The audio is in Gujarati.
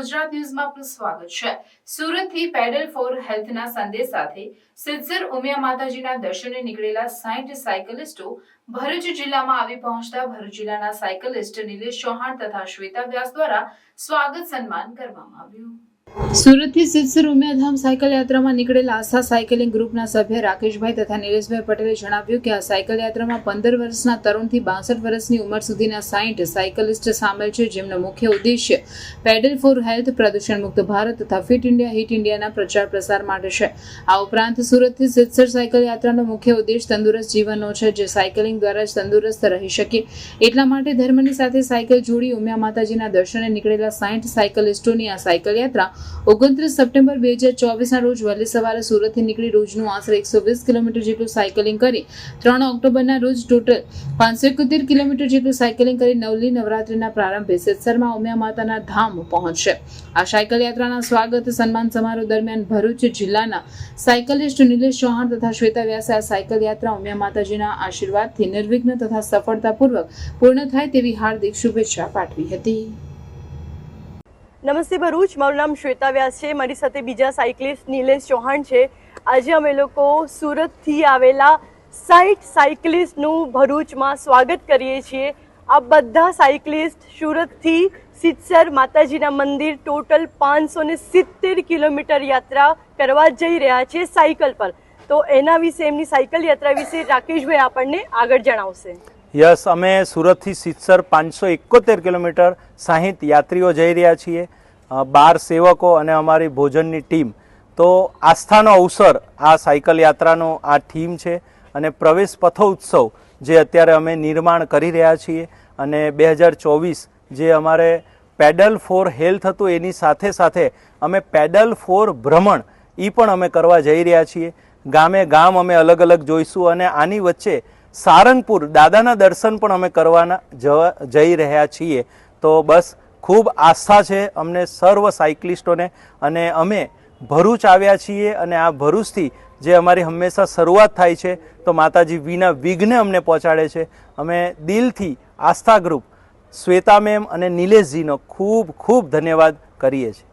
ગુજરાત ન્યૂઝમાં આપનું સ્વાગત છે। સુરતથી પેડલ ફોર હેલ્થના સંદેશ સાથે સિદ્ધસર ઉમિયા માતાજીના દર્શને નીકળેલા 60 સાયકલિસ્ટો ભરૂચ જિલ્લામાં આવી પહોંચતા ભરૂચ જિલ્લાના સાયકલિસ્ટ નિલેશ ચૌહાણ તથા શ્વેતા વ્યાસ દ્વારા સ્વાગત સન્માન કરવામાં આવ્યું। સુરતથી સિદ્ધસર ઉમિયાધામ સાયકલ યાત્રામાં નીકળેલા આસ્થા સાયકલિંગ ગ્રુપના સભ્ય રાકેશભાઈ તથા નીલેશભાઈ પટેલે જણાવ્યું કે આ સાયકલ યાત્રામાં 15 વર્ષના તરુણથી 62 વર્ષની ઉંમર સુધીના 60 સાયકલિસ્ટ સામેલ છે, જેમનો મુખ્ય ઉદ્દેશ્ય પેડલ ફોર હેલ્થ, પ્રદૂષણ મુક્ત ભારત તથા ફિટ ઇન્ડિયા હિટ ઇન્ડિયાના પ્રચાર પ્રસાર માટે છે। આ ઉપરાંત સુરતથી સિદ્ધસર સાયકલ યાત્રાનો મુખ્ય ઉદ્દેશ તંદુરસ્ત જીવનનો છે, જે સાયકલિંગ દ્વારા જ તંદુરસ્ત રહી શકે એટલા માટે ધર્મની સાથે સાયકલ જોડી ઉમિયા માતાજીના દર્શને નીકળેલા 60 સાયકલિસ્ટોની આ સાયકલ યાત્રા 29 સપ્ટેમ્બર 2024 ના રોજ વહેલી સવારે સુરતથી નીકળી રોજનું આશરે 120 કિલોમીટર જેટલું સાયકલિંગ કરી 3 ઓક્ટોબરના રોજ ટોટલ 571 કિલોમીટર જેટલું સાયકલિંગ કરી નવલી નવરાત્રિના પ્રારંભે સિદ્ધસરમાં ઉમિયા માતાના ધામ પહોંચશે। આ સાયકલ યાત્રાના સ્વાગત સન્માન સમારોહ દરમિયાન ભરૂચ જિલ્લાના સાયકલિસ્ટ નિલેશ ચૌહાણ તથા શ્વેતા વ્યાસે આ સાયકલ યાત્રા ઉમિયા માતાજીના આશીર્વાદથી નિર્વિઘ્ન તથા સફળતાપૂર્વક પૂર્ણ થાય તેવી હાર્દિક શુભેચ્છા પાઠવી હતી। નમસ્તે ભરૂચ, મારું નામ શ્વેતા વ્યાસ છે, મારી સાથે બીજા સાયકલિસ્ટ નિલેશ ચૌહાણ છે। આજે અમે લોકો સુરતથી આવેલા 60 સાયકલિસ્ટનું ભરૂચમાં સ્વાગત કરીએ છીએ। આ બધા સાયકલિસ્ટ સુરતથી સિદ્ધસર માતાજીના મંદિર ટોટલ 570 કિલોમીટર યાત્રા કરવા જઈ રહ્યા છે સાયકલ પર। તો એના વિશે, એમની સાયકલ યાત્રા વિશે રાકેશભાઈ આપણને આગળ જણાવશે। યસ, અમે સુરતથી સિદ્ધસર 571 કિલોમીટર 60 યાત્રીઓ જઈ રહ્યા છીએ, 12 સેવકો અને અમારી ભોજનની ટીમ। તો આસ્થાનો અવસર આ સાયકલ યાત્રાનો આ થીમ છે અને પ્રવેશ પથોત્સવ જે અત્યારે અમે નિર્માણ કરી રહ્યા છીએ અને 2024 જે અમારે પેડલ ફોર હેલ્થ હતું એની સાથે સાથે અમે પેડલ ફોર ભ્રમણ એ પણ અમે કરવા જઈ રહ્યા છીએ। ગામે ગામ અમે અલગ અલગ જોઈશું અને આની વચ્ચે સારંગપુર દાદાના દર્શન પણ અમે કરવાના જઈ રહ્યા છીએ। તો બસ ખૂબ આસ્થા છે અમને સર્વ સાયકલિસ્ટોને અને અમે ભરૂચ આવ્યા છીએ અને આ ભરૂચથી જે અમારી હંમેશા શરૂઆત થાય છે તો માતાજી વિના વિઘ્ને અમને પહોંચાડે છે। અમે દિલથી આસ્થા ગ્રુપ, શ્વેતા મેમ અને નિલેશજીનો ખૂબ ખૂબ ધન્યવાદ કરીએ છીએ।